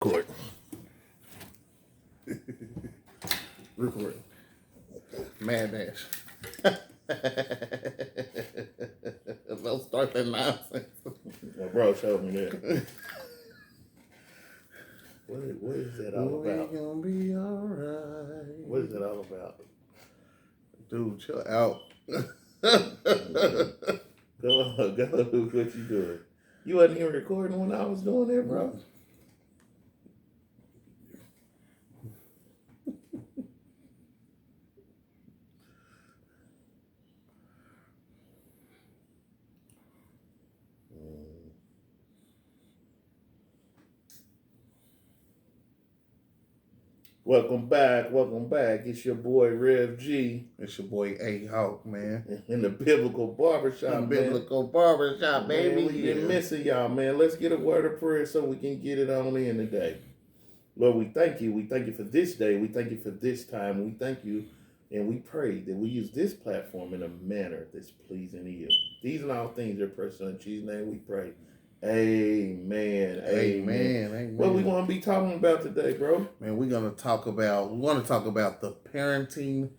Record. Record. Mad Dash. Don't start that nonsense. My bro showed me that. What is that all about? We gonna be alright. What is that all about? Dude, chill out. Go on, what you doing? You wasn't even recording when I was doing that, bro. Welcome back. It's your boy Rev G It's your boy A Hawk, man. in the Biblical Barbershop, Biblical Barbershop, baby. Man, we been missing y'all, man. Let's get a word of prayer so we can get it on in today. Lord, we thank you. We thank you for this day. We thank you for this time. We thank you, and we pray that we use this platform in a manner that's pleasing to you. These and all things, your person in Jesus' name we pray. Amen. Amen. What we going to be talking about today, bro? Man, we want to talk about the parenting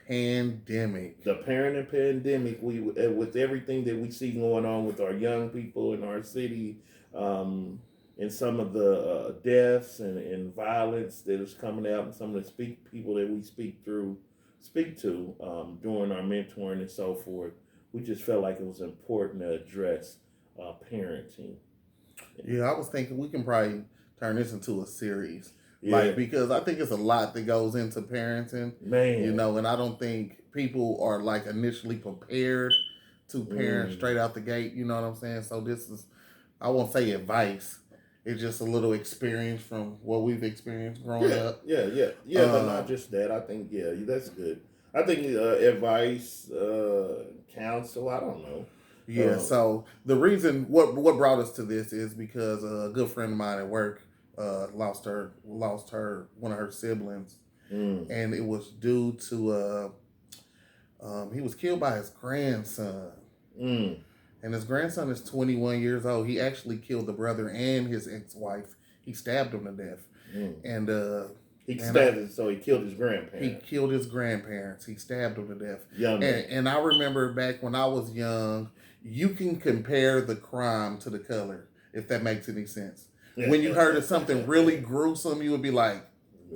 pandemic. The parenting pandemic. We with everything that we see going on with our young people in our city, and some of the deaths and violence that is coming out, and some of the people that we speak to during our mentoring and so forth. We just felt like it was important to address parenting. Yeah, I was thinking we can probably turn this into a series. Yeah. Because I think it's a lot that goes into parenting. Man. And I don't think people are like initially prepared to parent straight out the gate, you know what I'm saying? So this is, I won't say advice. It's just a little experience from what we've experienced growing up. Yeah, but not just that. I think, that's good. I think advice, counsel, I don't know. Yeah, so the reason what brought us to this is because a good friend of mine at work lost her one of her siblings, and it was due to he was killed by his grandson, and his grandson is 21 years old. He actually killed the brother and his ex-wife. He stabbed him to death, and so he killed his grandparents. He killed his grandparents. He stabbed them to death. Young man. And I remember back when I was young, you can compare the crime to the color, if that makes any sense. When you heard of something really gruesome, you would be like,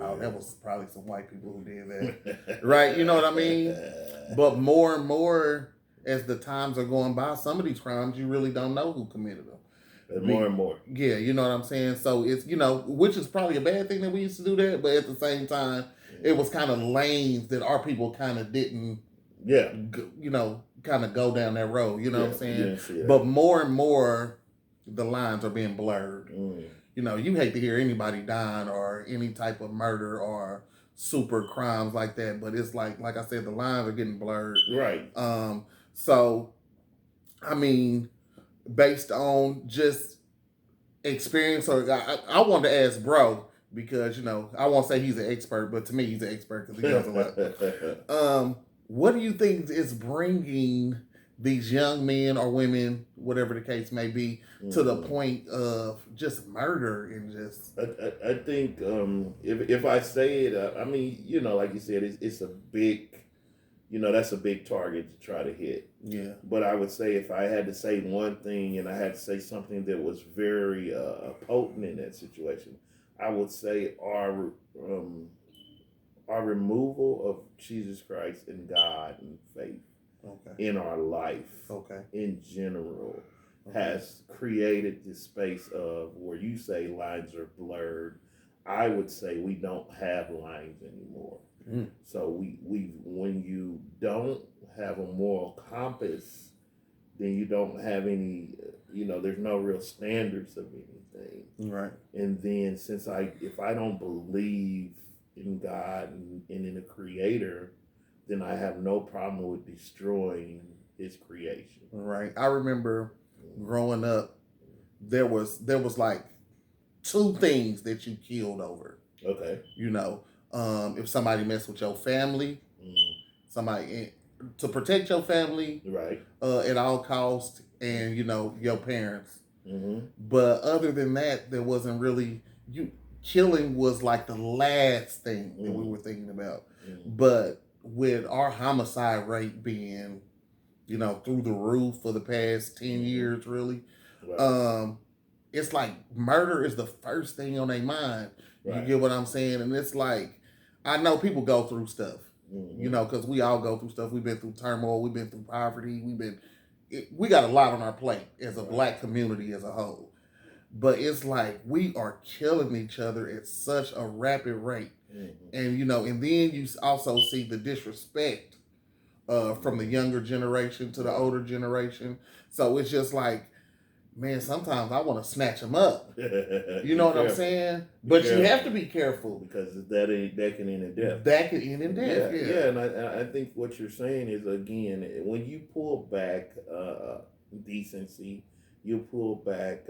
oh, that was probably some white people who did that. Right? You know what I mean? But more and more, as the times are going by, some of these crimes, you really don't know who committed them. More and more. Yeah, you know what I'm saying? So it's, which is probably a bad thing that we used to do that, but at the same time, it was kind of lanes that our people kind of didn't, kind of go down that road, you know what I'm saying? But more and more, the lines are being blurred. You hate to hear anybody dying or any type of murder or super crimes like that, but it's like I said, the lines are getting blurred. Right. So, I mean, based on just experience, or I wanted to ask bro, because, I won't say he's an expert, but to me he's an expert because he knows a lot. What do you think is bringing these young men or women, whatever the case may be, to the point of just murder and just... I think if I say it, I mean, like you said, it's a big, that's a big target to try to hit. Yeah. But I would say if I had to say one thing and I had to say something that was very potent in that situation, I would say our removal of Jesus Christ and God and faith in our life in general has created this space of where you say lines are blurred. I would say we don't have lines anymore. So we when you don't have a moral compass, then you don't have any, there's no real standards of anything. Right. And then if I don't believe in God and in a creator, then I have no problem with destroying his creation. Right. I remember growing up, there was like two things that you killed over. Okay. If somebody messed with your family, somebody to protect your family, right, at all costs, and your parents. Mm-hmm. But other than that, there wasn't really killing was like the last thing that we were thinking about. But with our homicide rate being, through the roof for the past 10 years, really, it's like murder is the first thing on their mind. You get what I'm saying? And it's like, I know people go through stuff, because we all go through stuff. We've been through turmoil. We've been through poverty. We got a lot on our plate as a black community as a whole. But it's like we are killing each other at such a rapid rate. And, and then you also see the disrespect from the younger generation to the older generation. So it's just like, man, sometimes I want to snatch them up. You know what I'm saying? But you have to be careful. Because that can end in death. That can end in death, yeah. And I think what you're saying is, again, when you pull back decency, you pull back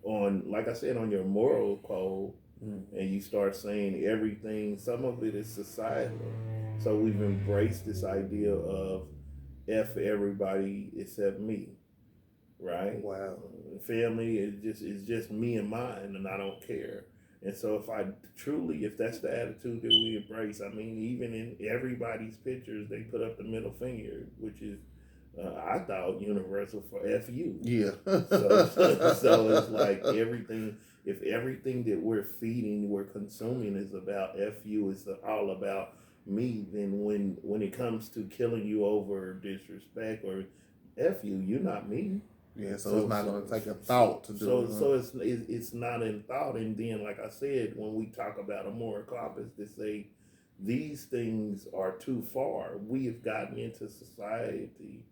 on, like I said, on your moral code, and you start saying everything. Some of it is societal. So we've embraced this idea of F everybody except me. Right? Wow. Family is just me and mine, and I don't care. And so if that's the attitude that we embrace, I mean, even in everybody's pictures, they put up the middle finger, which is, I thought, universal for F you. Yeah. So it's like if everything that we're feeding, we're consuming is about F you, it's all about me, then when it comes to killing you over disrespect or F you, you're not me. Yeah, so it's not going to take a thought to do it. So it's not in thought. And then, like I said, when we talk about a moral compass, to say these things are too far, we have gotten into society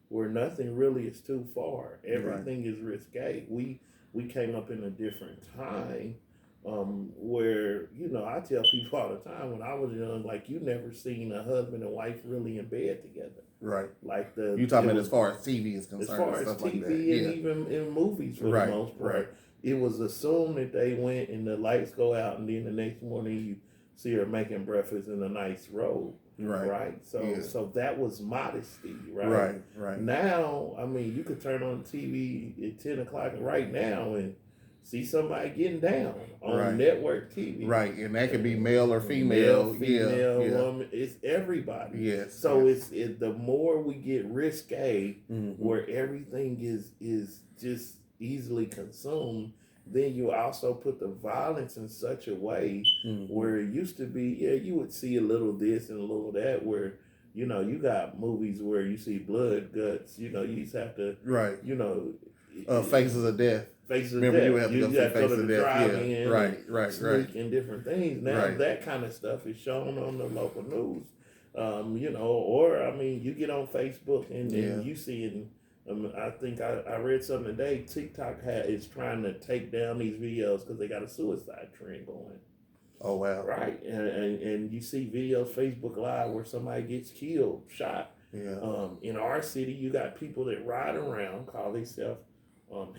where nothing really is too far. Everything is risque. We came up in a different time where, I tell people all the time, when I was young, like, you never seen a husband and wife really in bed together. Right. Like you talking about as far as TV is concerned. As far as TV like and even in movies for the most part. Right. It was assumed that they went and the lights go out, and then the next morning you see her making breakfast in a nice robe. Right. So that was modesty, right? Right. Now, I mean, you could turn on TV at 10 o'clock right now and see somebody getting down on network TV. Right, and that could be male or female. Woman. It's everybody. Yes. So it's the more we get risque, where everything is just easily consumed, then you also put the violence in such a way where it used to be, you would see a little this and a little that, where, you got movies where you see blood, guts, you used to have to, Faces of Death. Faces of Remember, Death. you have to go see Faces of Death. Yeah. Right. And different things. Now that kind of stuff is shown on the local news. Or I mean, you get on Facebook and you see it. I think I read something today. TikTok is trying to take down these videos because they got a suicide trend going. Oh wow! Right, and you see videos Facebook Live where somebody gets killed, shot. Yeah. In our city, you got people that ride around, call themselves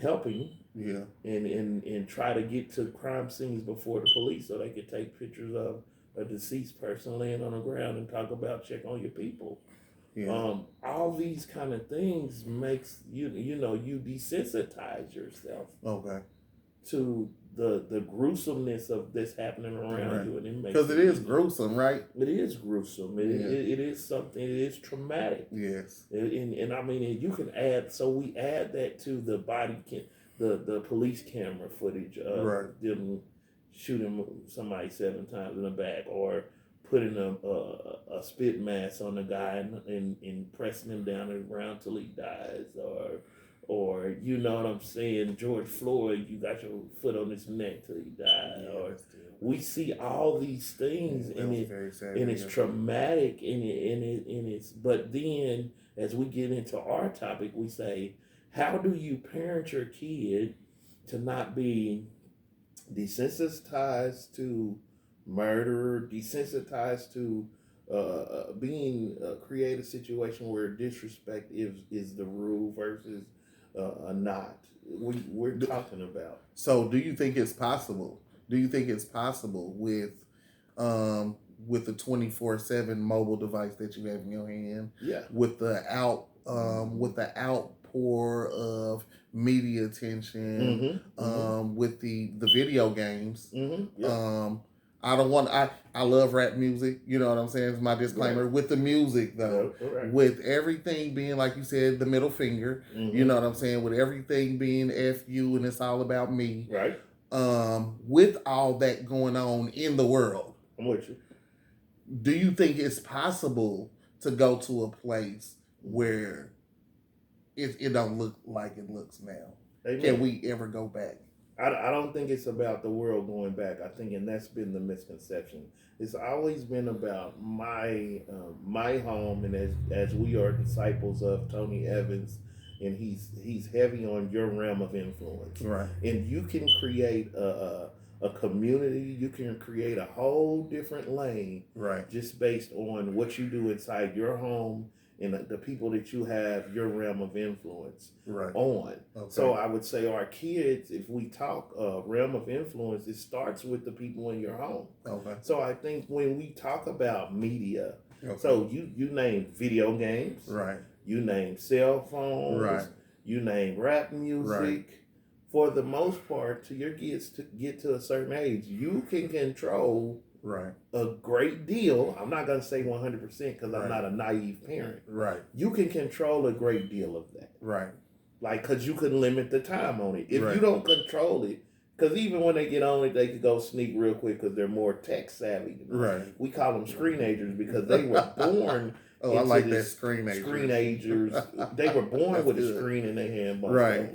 helping. Yeah. And try to get to crime scenes before the police so they could take pictures of a deceased person laying on the ground and talk about check on your people. Yeah. All these kind of things makes you desensitize yourself. Okay. To the gruesomeness of this happening around you, and because it is gruesome, right? It is gruesome. It is something. It is traumatic. Yes. And I mean, you can add. So we add that to the the police camera footage of them shooting somebody 7 times in the back, or putting a spit mask on the guy and pressing him down to the ground till he dies, or you know what I'm saying, George Floyd, you got your foot on his neck till he died. Or we see all these things, and it's traumatic, and it's. But then, as we get into our topic, we say, how do you parent your kid to not be desensitized to murder, desensitized to create a situation where disrespect is the rule versus not. We're talking about. So, do you think it's possible? Do you think it's possible with the 24/7 mobile device that you have in your hand? Yeah. With the outpour of media attention, with the video games. I don't want. I love rap music. You know what I'm saying? It's my disclaimer. With the music though, with everything being like you said, the middle finger. You know what I'm saying? With everything being F you and it's all about me. Right. With all that going on in the world, I'm with you. Do you think it's possible to go to a place where it don't look like it looks now? Amen. Can we ever go back? I don't think it's about the world going back. I think, and that's been the misconception. It's always been about my home, and as we are disciples of Tony Evans, and he's heavy on your realm of influence, right? And you can create a community. You can create a whole different lane, right? Just based on what you do inside your home and the people that you have your realm of influence on. Okay. So I would say our kids, if we talk realm of influence, it starts with the people in your home. Okay. So I think when we talk about media, so you name video games, right? You name cell phones, right? You name rap music. Right. For the most part, to your kids to get to a certain age, you can control a great deal. I'm not going to say 100% because I'm not a naive parent. Right. You can control a great deal of that. Right. Like, because you can limit the time on it. If you don't control it, because even when they get on it, they could go sneak real quick because they're more tech savvy. Right. We call them screenagers because they were born. Oh, I like that screenagers. Screenagers. They were born with a screen in their hand. Right.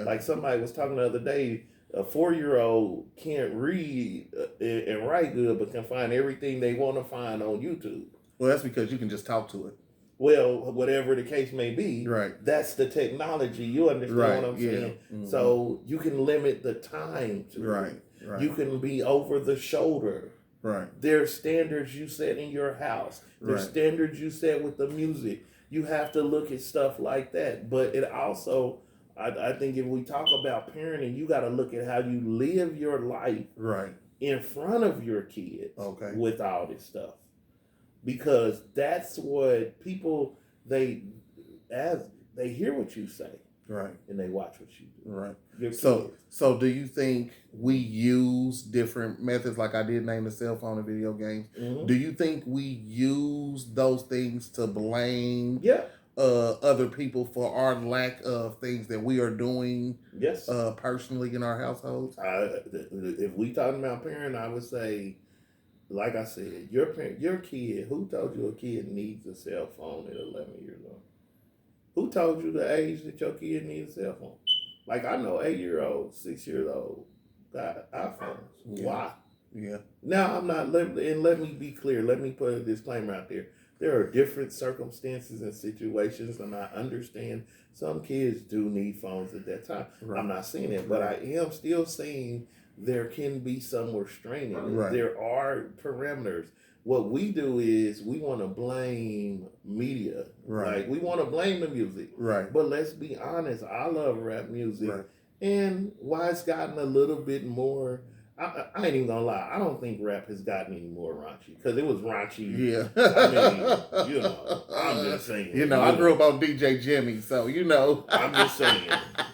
Like somebody was talking the other day, a 4-year-old can't read and write good, but can find everything they want to find on YouTube. Well, that's because you can just talk to it. Well, whatever the case may be, that's the technology. You understand what I'm saying? Mm-hmm. So you can limit the time to it. Right. You can be over the shoulder. Right. There's standards you set in your house. There's standards you set with the music. You have to look at stuff like that. But it also, I think if we talk about parenting, you got to look at how you live your life in front of your kids with all this stuff. Because that's what people, they hear what you say. Right. And they watch what you do. Right. So do you think we use different methods, like I did name the cell phone and video games? Mm-hmm. Do you think we use those things to blame other people for our lack of things that we are doing personally in our households? If we talking about parenting, I would say, like I said, your kid, who told you a kid needs a cell phone at 11 years old? Who told you the age that your kid needs a cell phone? Like, I know 8-year-olds, 6-year-olds got iPhones. Yeah. Why? Yeah. Now, I'm not, let me be clear. Let me put a disclaimer out there. There are different circumstances and situations, and I understand some kids do need phones at that time. Right. I'm not saying it, but I am still saying there can be some restraining. Right. There are parameters. What we do is we want to blame media. Right. Like, we want to blame the music. Right. But let's be honest, I love rap music. Right. And why it's gotten a little bit more, I ain't even gonna lie, I don't think rap has gotten any more raunchy. Because it was raunchy. Yeah. I mean, I'm just saying. I grew up on DJ Jimmy, so I'm just saying.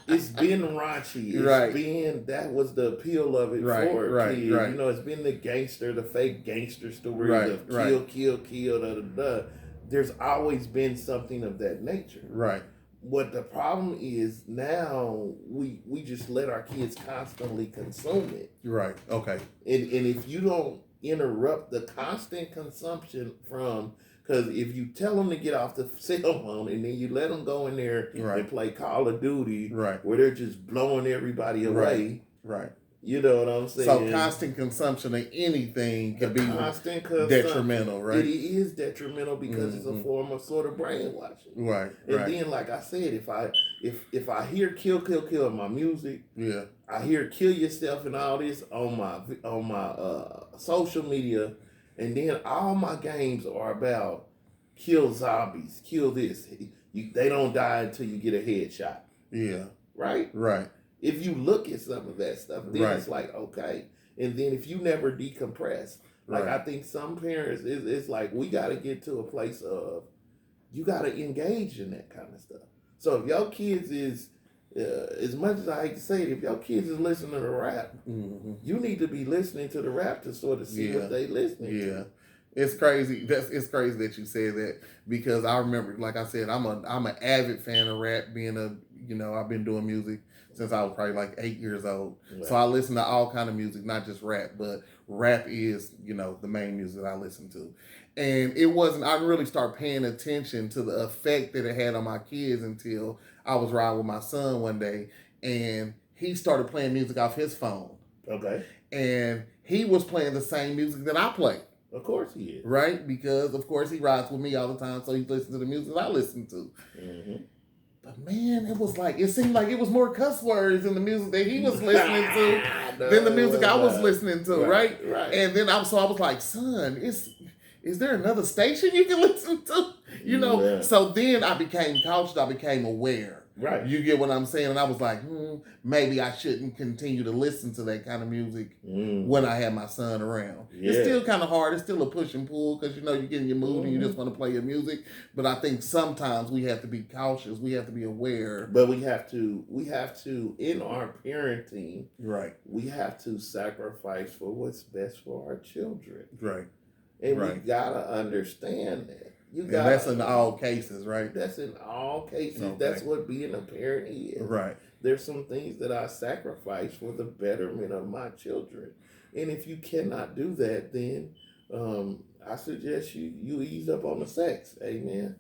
It's been raunchy. It's been, that was the appeal of it for kids. Right. It's been the fake gangster stories of kill, da. There's always been something of that nature. Right. What the problem is now, we just let our kids constantly consume it. Right. Okay. And if you don't interrupt the constant consumption from, because if you tell them to get off the cell phone and then you let them go in there and play Call of Duty, where they're just blowing everybody away. Right. You know what I'm saying? So constant consumption of anything could be detrimental, right? It is detrimental because it's a form of sort of brainwashing. Right. And then, like I said, if I hear kill in my music, I hear kill yourself and all this on my social media, and then all my games are about kill zombies, kill this. They don't die until you get a headshot. Yeah. Right? Right. If you look at some of that stuff, then it's like, okay. And then if you never decompress, like I think some parents, it's like we got to get to a place of, you got to engage in that kind of stuff. So if your kids is as much as I hate to say it, if your kids is listening to rap, you need to be listening to the rap to sort of see what they listening to. It's crazy. It's crazy that you said that, because I remember, like I said, I'm an avid fan of rap. I've been doing music since I was probably like 8 years old. Right. So I listen to all kind of music, not just rap, but rap is, the main music that I listen to. And it wasn't, I didn't really start paying attention to the effect that it had on my kids until I was riding with my son one day, and he started playing music off his phone. Okay. And he was playing the same music that I play. Of course he is. Right? Because, of course, he rides with me all the time, so he listens to the music I listen to. Mm-hmm. But, man, it seemed like it was more cuss words in the music that he was listening to than the music I was listening to, right? And then I was like, son, is there another station you can listen to? So then I became cautious, I became aware. Right. You get what I'm saying? And I was like, maybe I shouldn't continue to listen to that kind of music when I have my son around. Yeah. It's still kind of hard. It's still a push and pull, because, you get in your mood and you just want to play your music. But I think sometimes we have to be cautious. We have to be aware. But we have to, in our parenting, right, we have to sacrifice for what's best for our children. Right. And we got to understand that. And that's in all cases, right? That's in all cases. Okay. That's what being a parent is. Right. There's some things that I sacrifice for the betterment of my children. And if you cannot do that, then I suggest you ease up on the sex. Amen.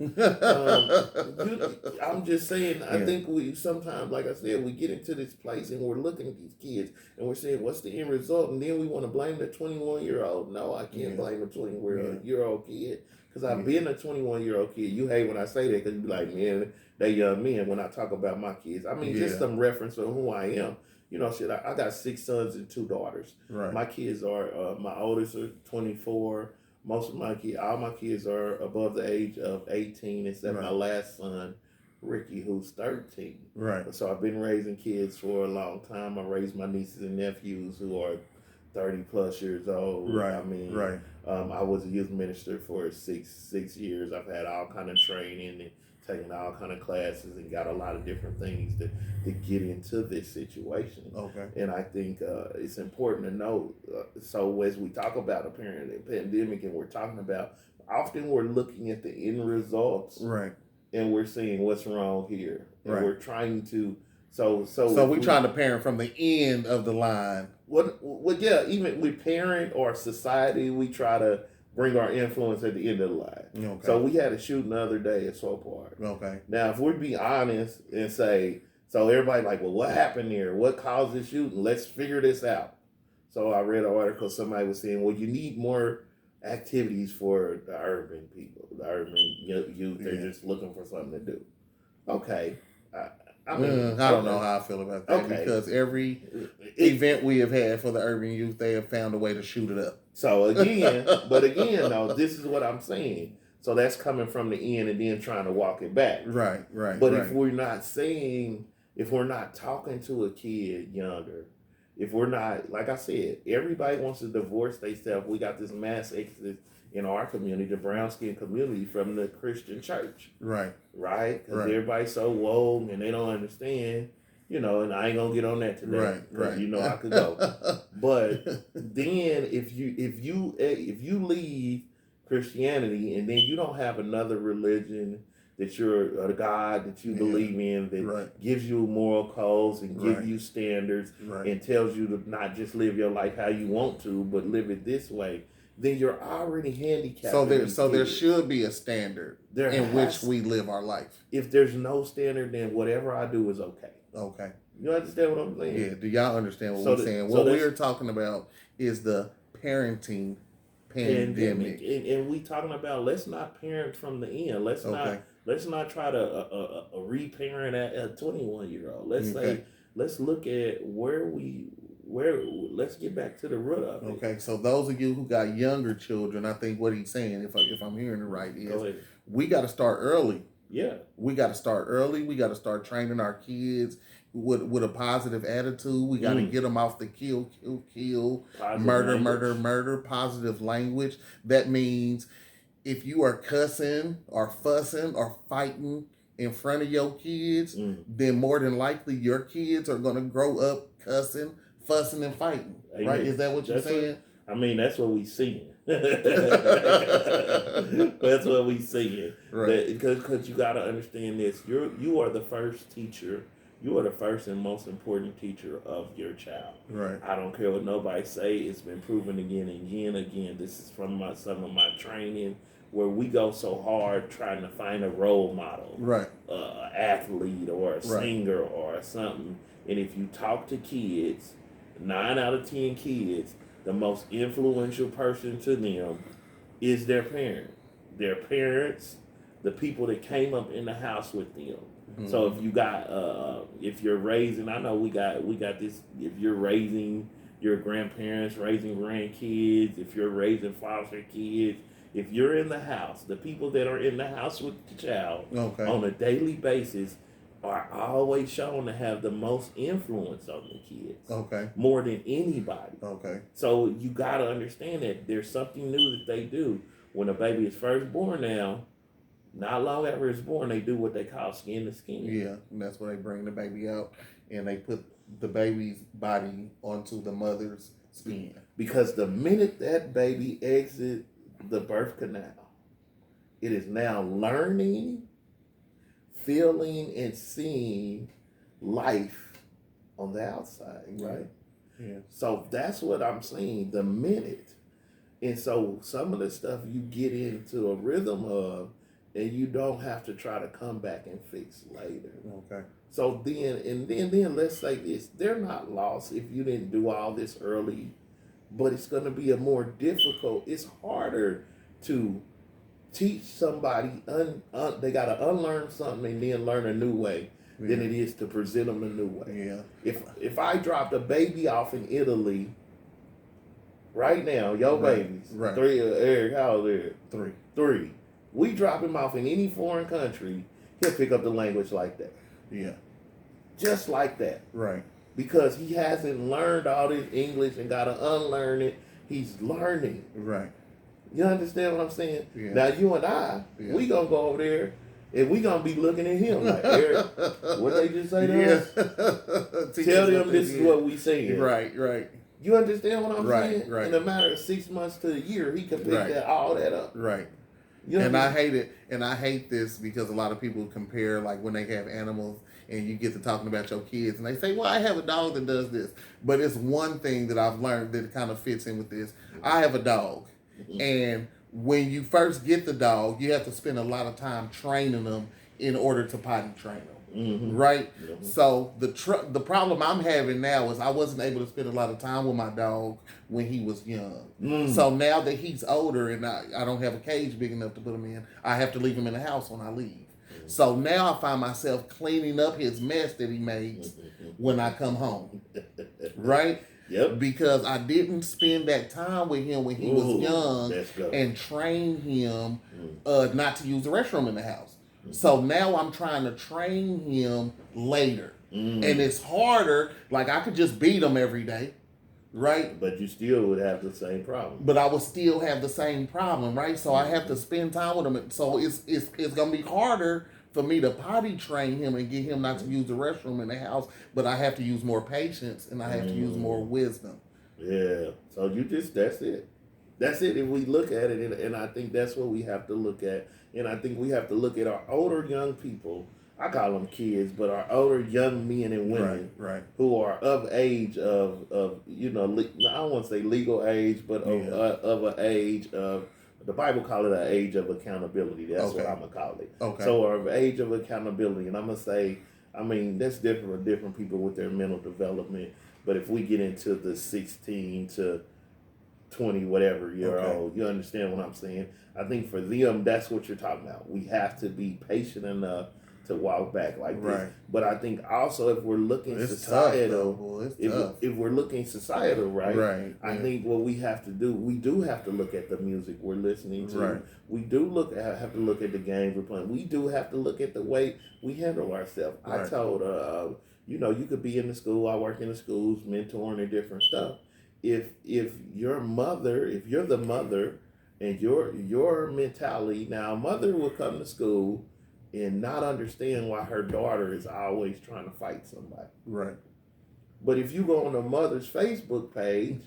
I'm just saying, I think we sometimes, like I said, we get into this place and we're looking at these kids and we're saying, what's the end result? And then we want to blame the 21-year-old. No, I can't blame a 21-year-old kid. Because I've been a 21-year-old kid. You hate when I say that, because you be like, man, they young men when I talk about my kids. I mean, just some reference of who I am. I got 6 sons and 2 daughters. Right. My kids are, my oldest are 24. All my kids are above the age of 18, except my last son, Ricky, who's 13. Right. So I've been raising kids for a long time. I raised my nieces and nephews who are 30 plus years old. Right. I mean, right. I was a youth minister for six years. I've had all kind of training and taken all kind of classes and got a lot of different things to get into this situation. Okay. And I think it's important to know. So as we talk about a pandemic, and we're talking about, often we're looking at the end results, right, and we're seeing what's wrong here, and we're trying to. So we're trying to parent from the end of the line. Even with parent or society, we try to bring our influence at the end of the line. Okay. So we had a shooting the other day at Swope Park. Okay. Now, if we be honest and say, so everybody like, well, what happened here? What caused the shooting? Let's figure this out. So I read an article, somebody was saying, well, you need more activities for the urban people, the urban youth. They're just looking for something to do. Okay. I don't know how I feel about that, because every event we have had for the urban youth, they have found a way to shoot it up. So again, though, this is what I'm saying. So that's coming from the end and then trying to walk it back. Right. But if we're not talking to a kid younger, if we're not, like I said, everybody wants to divorce themselves. We got this mass exodus in our community, the brown skin community, from the Christian church. Right. Because everybody's so woke and they don't understand, and I ain't gonna get on that today. Right. I could go. But then if you leave Christianity and then you don't have another religion that you're a God that you believe in, that gives you moral codes and give you standards and tells you to not just live your life how you want to, but live it this way, then you're already handicapped. So there should be a standard in which we live our life. If there's no standard, then whatever I do is okay. Okay. You understand what I'm saying? Yeah. Do y'all understand what we're saying? What we're talking about is the parenting pandemic. And we talking about, let's not parent from the end. Let's not try to reparent a 21-year-old. Let's look at let's get back to the root of it. Okay, so those of you who got younger children, I think what he's saying, if I'm hearing it right, is we got to start early. Yeah. We got to start early. We got to start training our kids with a positive attitude. We got to get them off the kill, murder, positive language. That means if you are cussing or fussing or fighting in front of your kids, then more than likely your kids are going to grow up cussing, fussing, and fighting. Amen. Right? Is that what you're saying? That's what we seeing. That's what we seeing. Right. Because you got to understand this. You are the first teacher. You are the first and most important teacher of your child. Right. I don't care what nobody say. It's been proven again and again and again. This is from some of my training, where we go so hard trying to find a role model, right? Athlete or a singer or something. And if you talk to kids, 9 out of 10 kids, the most influential person to them is their parent. Their parents, the people that came up in the house with them. Mm-hmm. So if you got, if you're raising, I know we got this. If you're raising your grandparents, raising grandkids, if you're raising foster kids, if you're in the house, the people that are in the house with the child on a daily basis are always shown to have the most influence on the kids. Okay. More than anybody. Okay. So you got to understand that there's something new that they do. When a baby is first born now, not long after it's born, they do what they call skin to skin. Yeah, and that's where they bring the baby out and they put the baby's body onto the mother's skin. Because the minute that baby exits the birth canal, it is now learning, feeling, and seeing life on the outside, right? Yeah. So that's what I'm saying, the minute. And so some of the stuff you get into a rhythm of, and you don't have to try to come back and fix later. Okay. So then let's say this, they're not lost if you didn't do all this early, but it's going to be a more difficult, it's harder to teach somebody, they got to unlearn something and then learn a new way than it is to present them a new way. Yeah. If I dropped a baby off in Italy right now, your babies, 3, Eric, how old are they? 3. We drop him off in any foreign country, he'll pick up the language like that. Yeah. Just like that. Right. Because he hasn't learned all this English and got to unlearn it. He's learning. Right. You understand what I'm saying? Yeah. Now, you and I, we going to go over there and we going to be looking at him like, Eric, what they just say to us? Tell them this is what we saying. Right. You understand what I'm saying? Right. In a matter of 6 months to a year, he can pick all that up. Right. You know and I hate it. And I hate this because a lot of people compare, like when they have animals and you get to talking about your kids and they say, well, I have a dog that does this. But it's one thing that I've learned that kind of fits in with this. I have a dog. Mm-hmm. And when you first get the dog, you have to spend a lot of time training them in order to potty train them. Mm-hmm. Right? Mm-hmm. So the problem I'm having now is I wasn't able to spend a lot of time with my dog when he was young. So now that he's older and I don't have a cage big enough to put him in, I have to leave him in the house when I leave. So now I find myself cleaning up his mess that he makes when I come home. Right? Yep. Because I didn't spend that time with him when he was young and train him not to use the restroom in the house. So now I'm trying to train him later. And it's harder. Like I could just beat him every day. Right? But you still would have the same problem. But I would still have the same problem, right? So I have to spend time with him. So it's going to be harder for me to potty train him and get him not to use the restroom in the house. But I have to use more patience and I have to use more wisdom. Yeah. So that's it. That's it. If we look at it, and I think that's what we have to look at. And I think we have to look at our older young people. I call them kids, but our older young men and women who are of age of I don't want to say legal age, but of an age of, the Bible call it an age of accountability. That's what I'm going to call it. Okay. So our age of accountability. And I'm going to say, that's different for different people with their mental development. But if we get into the 16 to 20 whatever year old, you understand what I'm saying? I think for them, that's what you're talking about. We have to be patient enough to walk back like this. But I think also if we're looking societal, if we're looking societal, I think what we have to do, we do have to look at the music we're listening to. We do have to look at the games we're playing. We do have to look at the way we handle ourselves. I told you could be in the school. I work in the schools, mentoring and different stuff. If you're the mother and your mentality, now a mother will come to school and not understand why her daughter is always trying to fight somebody. Right. But if you go on the mother's Facebook page,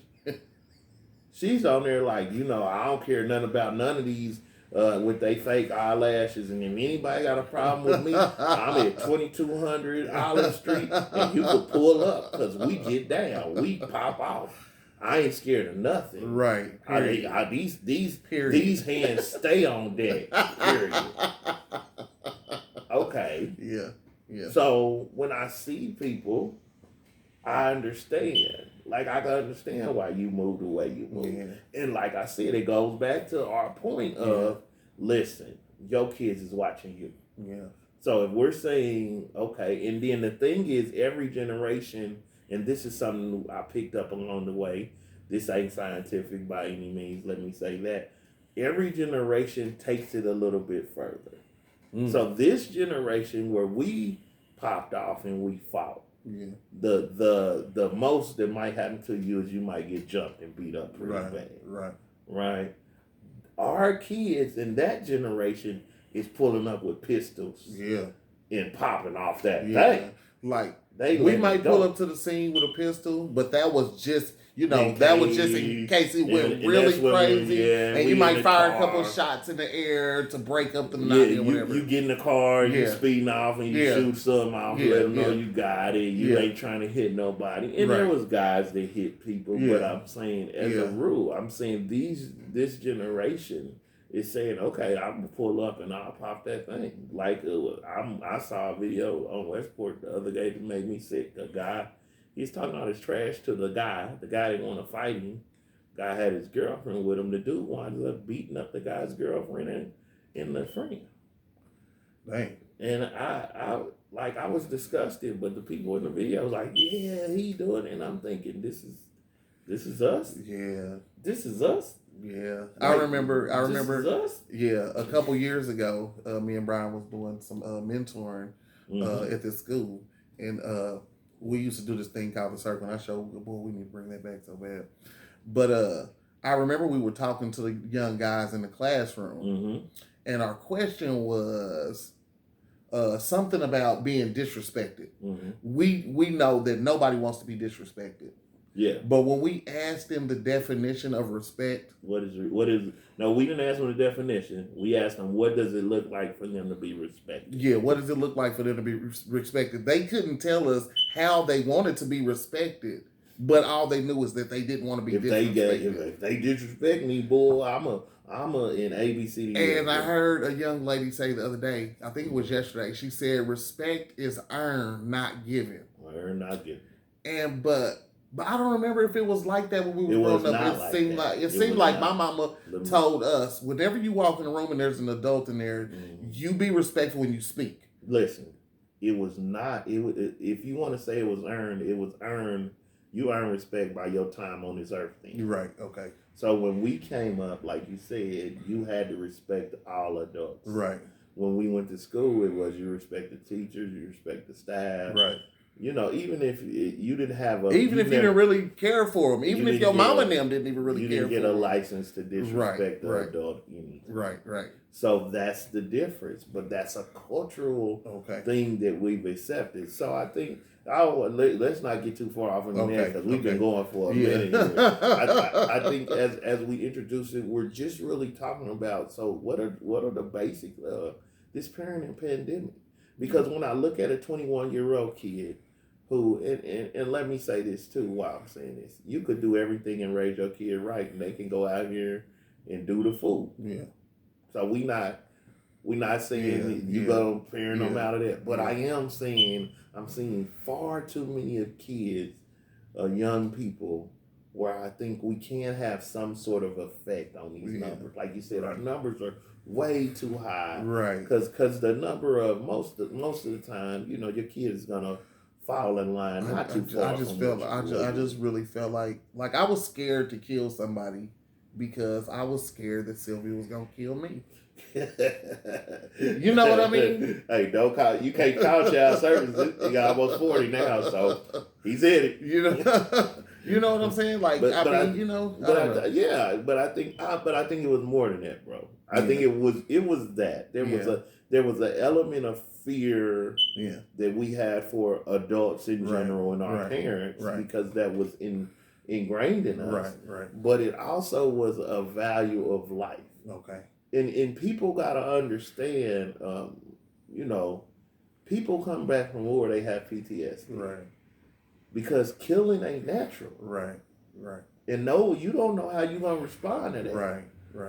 she's on there like, I don't care nothing about none of these with they fake eyelashes. And if anybody got a problem with me, I'm at 2200 Olive Street, and you can pull up because we get down. We pop off. I ain't scared of nothing. Right. These hands stay on deck. Period. Okay. Yeah. Yeah. So when I see people, I understand. Like, I can understand why you moved the way you moved. Yeah. And like I said, it goes back to our point of, listen, your kids is watching you. Yeah. So if we're saying, okay, and then the thing is, every generation, and this is something I picked up along the way, this ain't scientific by any means, let me say that. Every generation takes it a little bit further. So this generation where we popped off and we fought, the most that might happen to you is you might get jumped and beat up pretty bad. Right. Our kids in that generation is pulling up with pistols. Yeah. And popping off that thing. Like, we might pull up to the scene with a pistol, but that was just, that was just in case it went really crazy. And you might fire a couple shots in the air to break up the night or whatever. You get in the car, you speeding off, and you shoot something off, let them know you got it. You ain't trying to hit nobody. And there was guys that hit people, but I'm saying, as a rule, I'm saying this generation is saying, okay, I'm going to pull up and I'll pop that thing. Like, I saw a video on Westport the other day that made me sick. A guy, he's talking all his trash to the guy. The guy didn't want to fight him. Guy had his girlfriend with him. The dude wound up beating up the guy's girlfriend and the friend. Dang. And I was disgusted, but the people in the video was like, yeah, he doing it. And I'm thinking, this is us? Yeah. This is us? Yeah, like, I remember. Us? Yeah, a couple years ago, me and Brian was doing some mentoring at this school, and we used to do this thing called the circle. And I showed, boy, we need to bring that back so bad. But I remember we were talking to the young guys in the classroom, and our question was something about being disrespected. We know that nobody wants to be disrespected. Yeah. But when we asked them the definition of respect. No, we didn't ask them the definition. We asked them, what does it look like for them to be respected? Yeah, what does it look like for them to be respected? They couldn't tell us how they wanted to be respected, but all they knew was that they didn't want to be disrespected. If they disrespect me, boy, I'm in ABCD. And I heard a young lady say the other day, I think it was yesterday, she said, respect is earned, not given. Earned, not given. But I don't remember if it was like that when we were growing up. It seemed like my mama told us, whenever you walk in a room and there's an adult in there, you be respectful when you speak. Listen, it was not. If you want to say it was earned, you earn respect by your time on this earth thing. Right. Okay. So when we came up, like you said, you had to respect all adults. Right. When we went to school, it was you respect the teachers, you respect the staff. Right. Even if you didn't have you didn't really care for them, even if your mom and them didn't even really care for them. You didn't get a license to disrespect the adult. Right. So that's the difference, but that's a cultural thing that we've accepted. So I think, let's not get too far off in the next because we've been going for a minute here. I think as we introduce it, we're just really talking about, so what are the basic, this parenting pandemic? Because when I look at a 21-year-old kid, who, and let me say this too while I'm saying this, you could do everything and raise your kid right, and they can go out here and do the fool. Yeah. So we not saying you gonna parent them out of that, but I am saying I'm seeing far too many of kids, young people, where I think we can have some sort of effect on these numbers. Like you said, our numbers are way too high. Right. Because the number of most of the time, your kid is gonna fall in line, not too far. I just really felt like I was scared to kill somebody because I was scared that Sylvia was gonna kill me. You know what I mean? Hey, you can't call child services. He got almost 40 now, so he's in it. You know what I'm saying? Like, I think it was more than that, bro. I think it was that there was an element of fear that we had for adults in general and our parents because that was ingrained in us. Right. But it also was a value of life. Okay. And people gotta understand, people come back from war, they have PTSD. Right. Because killing ain't natural. Right. And no, you don't know how you're gonna respond to that. Right.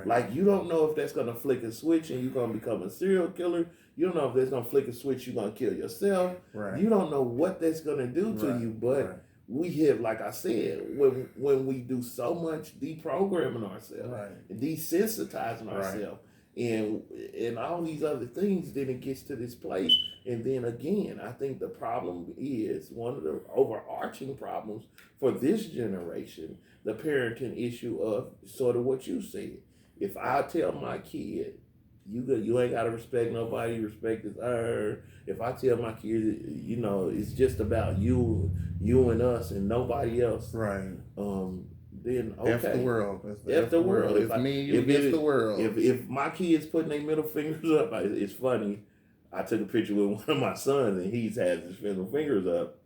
Like, you don't know if that's gonna flick a switch and you're gonna become a serial killer. You don't know if that's gonna flick a switch, you're gonna kill yourself. Right. You don't know what that's gonna do to you, but we have, like I said, when we do so much deprogramming ourselves, desensitizing ourselves, and all these other things, then it gets to this place. And then again, I think the problem is one of the overarching problems for this generation, the parenting issue of sort of what you said. If I tell my kid, you ain't gotta respect nobody, respect is earned. If I tell my kids, it's just about you and us and nobody else. Right. Then okay. F the world. F the world. It's me, you against the world. If my kids putting their middle fingers up, it's funny. I took a picture with one of my sons and he's has his middle fingers up.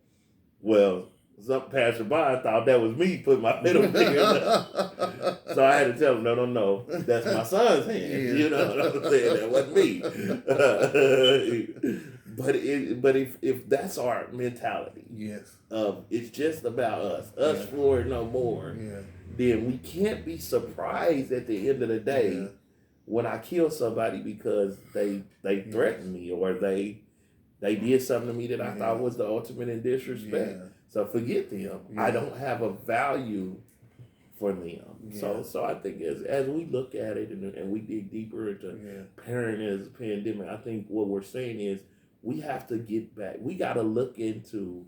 Well, some passerby thought that was me putting my middle fingers up. So I had to tell him, no, that's my son's hand. Yeah. You know what I'm saying? That wasn't me. But if that's our mentality, it's just about us for it no more. Yeah. Then we can't be surprised at the end of the day when I kill somebody because they threatened me or they did something to me that I thought was the ultimate in disrespect. Yeah. So forget them. Yeah. I don't have a value for them. Yeah. So I think as we look at it and we dig deeper into parenting as a pandemic, I think what we're saying is we have to get back. We got to look into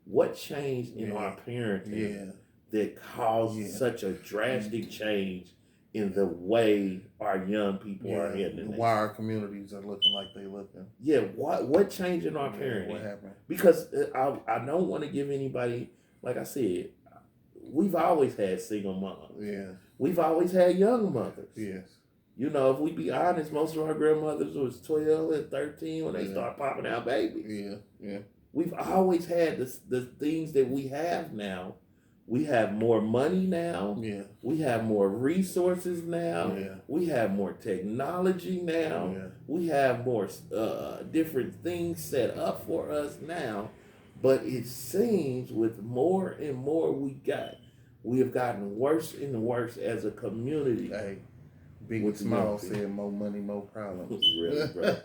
what changed in our parenting that caused such a drastic change in the way our young people are handling. Why our communities are looking like they looking. Yeah, what changed in our parenting? What happened? Because I don't want to give anybody, like I said, we've always had single moms. Yeah. We've always had young mothers. Yes. If we be honest, most of our grandmothers was 12 and 13 when they start popping out babies. Yeah. We've always had the things that we have now. We have more money now. Yeah. We have more resources now. Yeah. We have more technology now. Yeah. We have more different things set up for us now. But it seems with more and more we have gotten worse and worse as a community. Hey, Biggie Smalls said more money, more problems. Really, bro.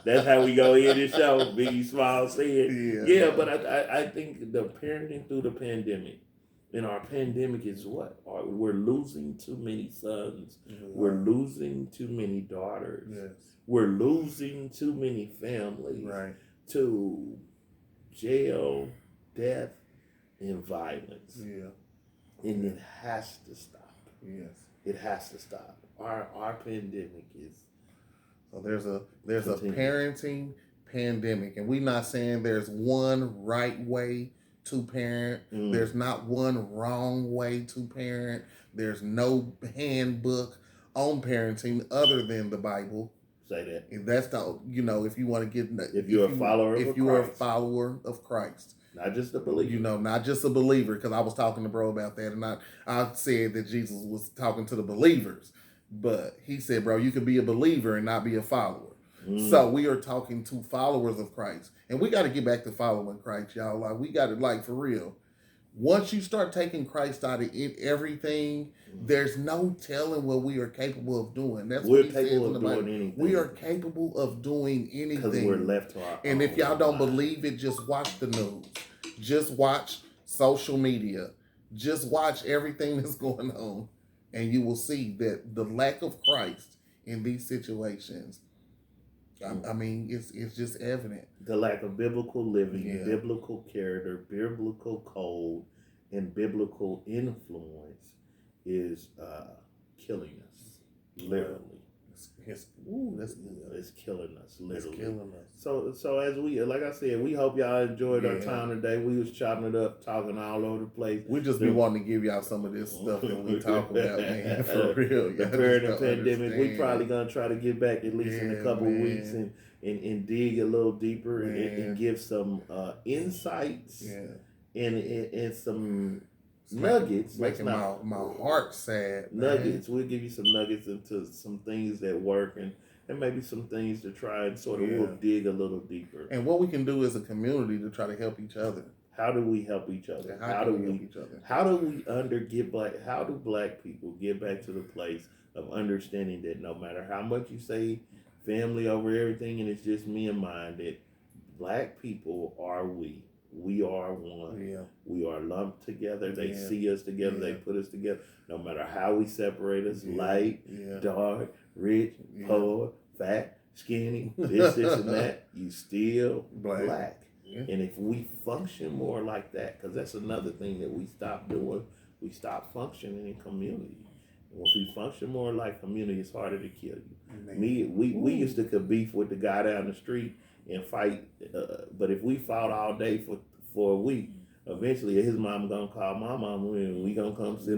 That's how we go in this show. Biggie Smalls said. Yeah, but I think the parenting through the pandemic, and our pandemic is what? We're losing too many sons. Mm-hmm. We're losing too many daughters. Yes. We're losing too many families to jail, death, and violence. Yeah. And it has to stop. Yes. It has to stop. Our pandemic is. So there's a parenting pandemic, and we're not saying there's one right way to parent. There's not one wrong way to parent. There's no handbook on parenting other than the Bible. Say that. And that's the if you want to get if you're a follower of Christ. Not just a believer. Not just a believer, because I was talking to bro about that, and I said that Jesus was talking to the believers. But he said, bro, you can be a believer and not be a follower. So we are talking to followers of Christ. And we got to get back to following Christ, y'all. Like, we got to, for real. Once you start taking Christ out of everything, there's no telling what we are capable of doing. That's what he says in the Bible. We are capable of doing anything. Because we're left to our And if y'all don't believe it, just watch the news. Just watch social media. Just watch everything that's going on. And you will see that the lack of Christ in these situations, I mean, it's just evident. The lack of biblical living, biblical character, biblical code, and biblical influence is killing us, literally. That's good. It's killing us, literally. It's killing us. So as we, like I said, we hope y'all enjoyed our time today. We was chopping it up, talking all over the place. We just be wanting to give y'all some of this stuff that we talk about, man. For real. During the pandemic, we probably gonna try to get back at least in a couple of weeks and dig a little deeper and give some insights and some nuggets. Making my heart sad. Nuggets. We'll give you some nuggets into some things that work and maybe some things to try and sort of we'll dig a little deeper. And what we can do as a community to try to help each other. How do we help each other? How do we how do black people get back to the place of understanding that no matter how much you say family over everything and it's just me and mine, that black people are we. We are one. Yeah. We are lumped together. They see us together. They put us together. No matter how we separate us, light, dark, rich, poor, fat, skinny, this, and that, you still black. Yeah. And if we function more like that, because that's another thing that we stop doing, we stop functioning in community. And if we function more like community, it's harder to kill you. We used to beef with the guy down the street and fight, but if we fought all day for a week, eventually his mom gonna call my mama and we gonna come sit